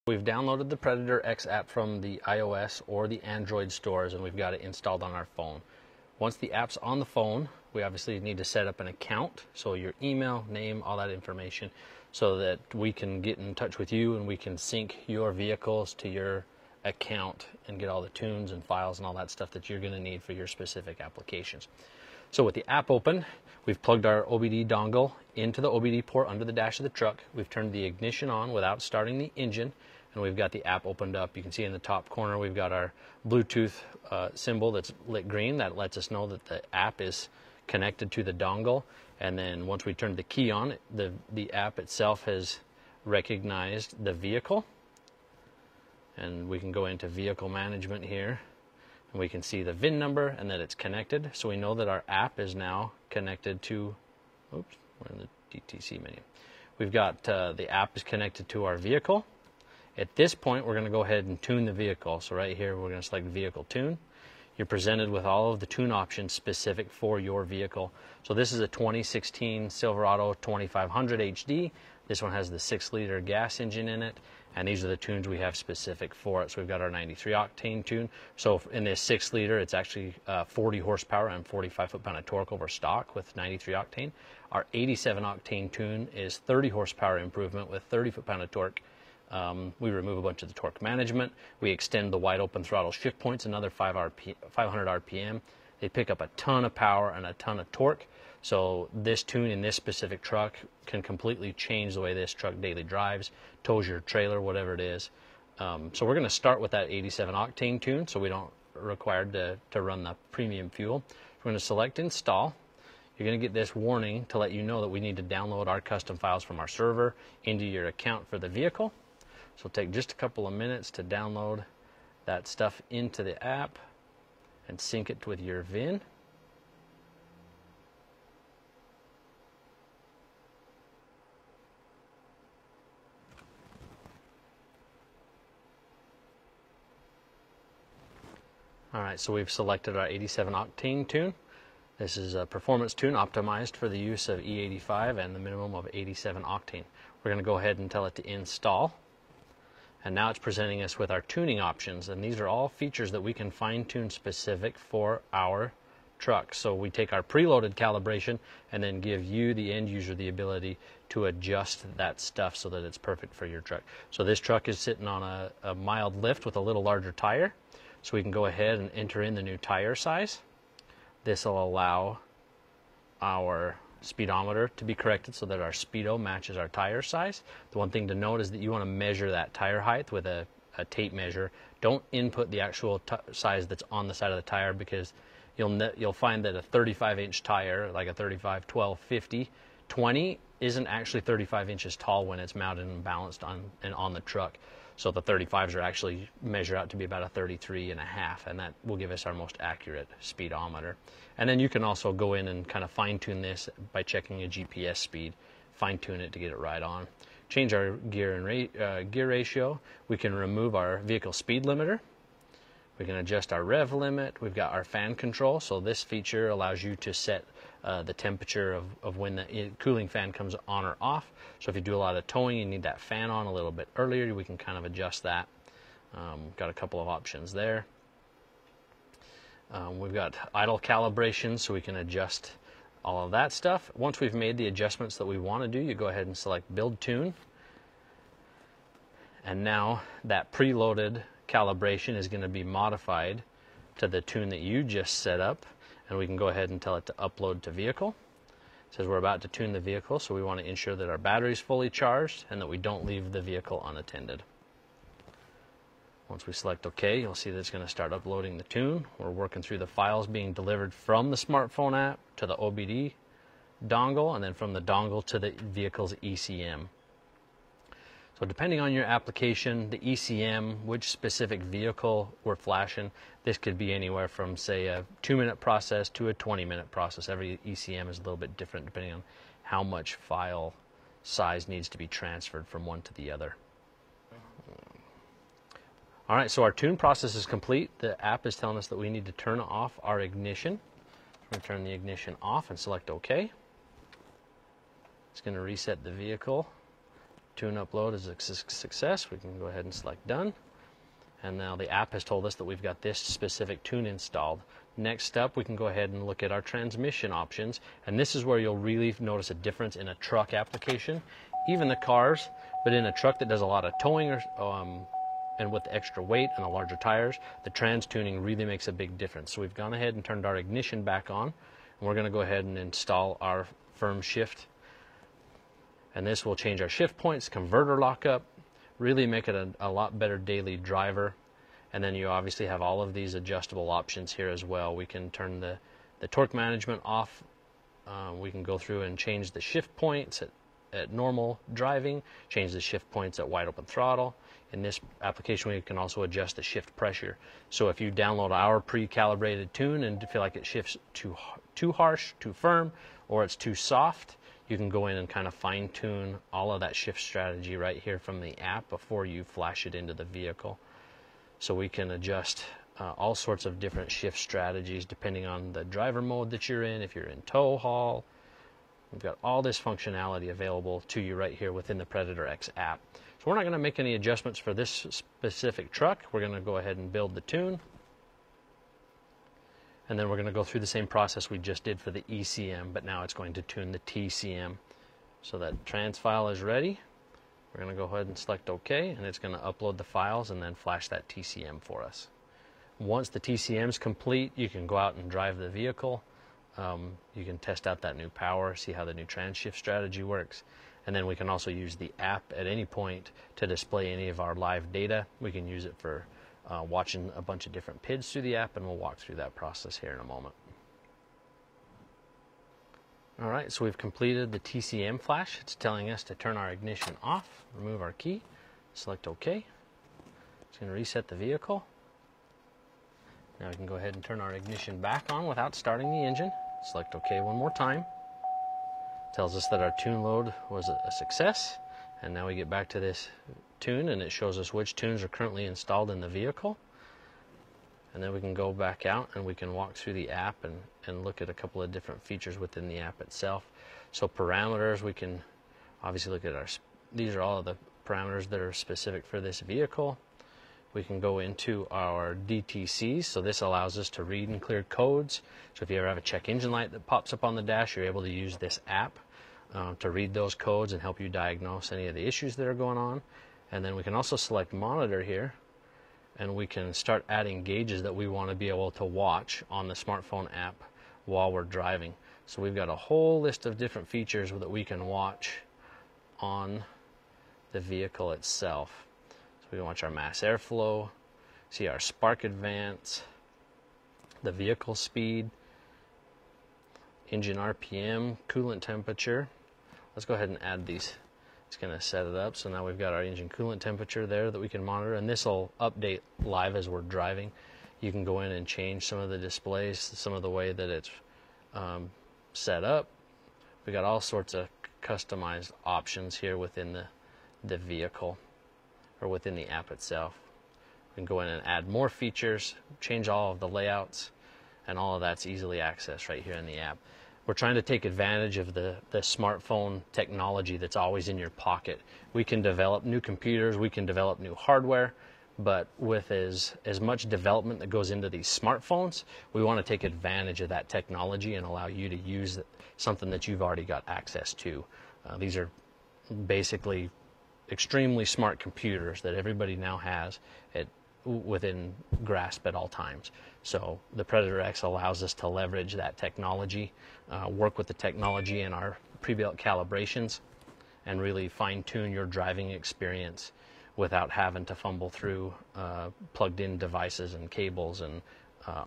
We've downloaded the Predator X app from the iOS or the Android stores, and we've got it installed on our phone. Once the app's on the phone, we obviously need to set up an account, so your email, name, all that information, so that we can get in touch with you and we can sync your vehicles to your account and get all the tunes and files and all that stuff that you're going to need for your specific applications. So with the app open, we've plugged our OBD dongle into the OBD port under the dash of the truck. We've turned the ignition on without starting the engine, and we've got the app opened up. You can see in the top corner we've got our Bluetooth symbol that's lit green. That lets us know that the app is connected to the dongle. And then once we turn the key on, the app itself has recognized the vehicle. And we can go into vehicle management here, and we can see the VIN number and that it's connected. So we know that our app is now connected to, oops, we're in the DTC menu. We've got the app is connected to our vehicle. At this point, we're going to go ahead and tune the vehicle. So right here, we're going to select Vehicle Tune. You're presented with all of the tune options specific for your vehicle. So this is a 2016 Silverado 2500 HD. This one has the 6-liter gas engine in it, and these are the tunes we have specific for it. So we've got our 93 octane tune. So in this 6-liter, it's actually 40 horsepower and 45 foot-pound of torque over stock with 93 octane. Our 87 octane tune is 30 horsepower improvement with 30 foot-pound of torque. We remove a bunch of the torque management. We extend the wide open throttle shift points another 500 RPM. They pick up a ton of power and a ton of torque. So this tune in this specific truck can completely change the way this truck daily drives, tows your trailer, whatever it is. So we're going to start with that 87 octane tune, so we don't required to run the premium fuel. We're going to select Install. You're going to get this warning to let you know that we need to download our custom files from our server into your account for the vehicle. So it'll take just a couple of minutes to download that stuff into the app and sync it with your VIN. Alright, so we've selected our 87 octane tune. This is a performance tune optimized for the use of E85 and the minimum of 87 octane. We're going to go ahead and tell it to install. And now it's presenting us with our tuning options, and these are all features that we can fine-tune specific for our truck. So we take our preloaded calibration and then give you, the end user, the ability to adjust that stuff so that it's perfect for your truck. So this truck is sitting on a mild lift with a little larger tire, so we can go ahead and enter in the new tire size. This will allow our speedometer to be corrected so that our speedo matches our tire size. The one thing to note is that you want to measure that tire height with a tape measure. Don't input the actual size that's on the side of the tire, because you'll find that a 35-inch tire, like a 35, 12, 50, 20, isn't actually 35 inches tall when it's mounted and balanced on the truck. So the 35s are actually measure out to be about a 33 and a half, and that will give us our most accurate speedometer. And then you can also go in and kind of fine-tune this by checking a GPS speed, fine-tune it to get it right on. Change our gear and gear ratio. We can remove our vehicle speed limiter. We can adjust our rev limit. We've got our fan control. So this feature allows you to set the temperature of when the cooling fan comes on or off. So if you do a lot of towing, you need that fan on a little bit earlier, we can kind of adjust that. Got a couple of options there. We've got idle calibration, so we can adjust all of that stuff. Once we've made the adjustments that we want to do, you go ahead and select Build Tune. And now that preloaded calibration is going to be modified to the tune that you just set up, and we can go ahead and tell it to upload to vehicle. It says we're about to tune the vehicle, so we want to ensure that our battery is fully charged and that we don't leave the vehicle unattended. Once we select OK, you'll see that it's going to start uploading the tune. We're working through the files being delivered from the smartphone app to the OBD dongle, and then from the dongle to the vehicle's ECM. So depending on your application, the ECM, which specific vehicle we're flashing, this could be anywhere from, say, a 2-minute process to a 20-minute process. Every ECM is a little bit different depending on how much file size needs to be transferred from one to the other. All right, so our tune process is complete. The app is telling us that we need to turn off our ignition. We're going to turn the ignition off and select OK. It's going to reset the vehicle tune upload is a success. We can go ahead and select done. And now the app has told us that we've got this specific tune installed. Next up, we can go ahead and look at our transmission options. And this is where you'll really notice a difference in a truck application. Even the cars, but in a truck that does a lot of towing and with the extra weight and the larger tires, the trans tuning really makes a big difference. So we've gone ahead and turned our ignition back on. And we're going to go ahead and install our firm shift. And this will change our shift points, converter lockup, really make it a lot better daily driver. And then you obviously have all of these adjustable options here as well. We can turn the torque management off. We can go through and change the shift points at normal driving, change the shift points at wide open throttle. In this application, we can also adjust the shift pressure. So if you download our pre-calibrated tune and feel like it shifts too harsh, too firm, or it's too soft, you can go in and kind of fine-tune all of that shift strategy right here from the app before you flash it into the vehicle. So we can adjust all sorts of different shift strategies depending on the driver mode that you're in. If you're in tow haul, we've got all this functionality available to you right here within the Predator X app. So we're not going to make any adjustments for this specific truck. We're going to go ahead and build the tune. And then we're going to go through the same process we just did for the ECM, but now it's going to tune the TCM. So that trans file is ready. We're going to go ahead and select OK, and it's going to upload the files and then flash that TCM for us. Once the TCM is complete, you can go out and drive the vehicle. You can test out that new power, see how the new trans shift strategy works. And then we can also use the app at any point to display any of our live data. We can use it for watching a bunch of different PIDs through the app, and we'll walk through that process here in a moment. All right, so we've completed the TCM flash. It's telling us to turn our ignition off, remove our key, select OK. It's going to reset the vehicle. Now we can go ahead and turn our ignition back on without starting the engine. Select OK one more time. Tells us that our tune load was a success. And now we get back to this tune, and it shows us which tunes are currently installed in the vehicle. And then we can go back out and we can walk through the app and look at a couple of different features within the app itself. So parameters, we can obviously look at these are all of the parameters that are specific for this vehicle. We can go into our DTCs, so this allows us to read and clear codes. So if you ever have a check engine light that pops up on the dash, you're able to use this app to read those codes and help you diagnose any of the issues that are going on. And then we can also select monitor here, and we can start adding gauges that we want to be able to watch on the smartphone app while we're driving. So we've got a whole list of different features that we can watch on the vehicle itself. So we can watch our mass airflow, see our spark advance, the vehicle speed, engine RPM, coolant temperature. Let's go ahead and add these. It's going to set it up. So now we've got our engine coolant temperature there that we can monitor, and this will update live as we're driving. You can go in and change some of the displays, some of the way that it's set up. We got all sorts of customized options here within the vehicle or within the app itself. We can go in and add more features, change all of the layouts, and all of that's easily accessed right here in the app. We're trying to take advantage of the smartphone technology that's always in your pocket. We can develop new computers, we can develop new hardware, but with as much development that goes into these smartphones, we want to take advantage of that technology and allow you to use something that you've already got access to. These are basically extremely smart computers that everybody now has within grasp at all times. So the Predator X allows us to leverage that technology, work with the technology in our pre-built calibrations, and really fine-tune your driving experience without having to fumble through plugged-in devices and cables and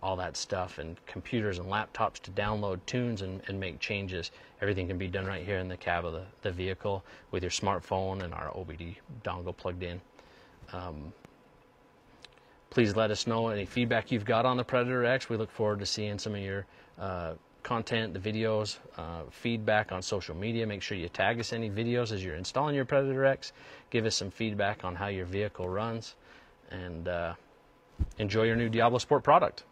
all that stuff, and computers and laptops to download tunes and make changes. Everything can be done right here in the cab of the vehicle with your smartphone and our OBD dongle plugged in. Please let us know any feedback you've got on the Predator X. We look forward to seeing some of your content, the videos, feedback on social media. Make sure you tag us any videos as you're installing your Predator X. Give us some feedback on how your vehicle runs, and enjoy your new Diablosport product.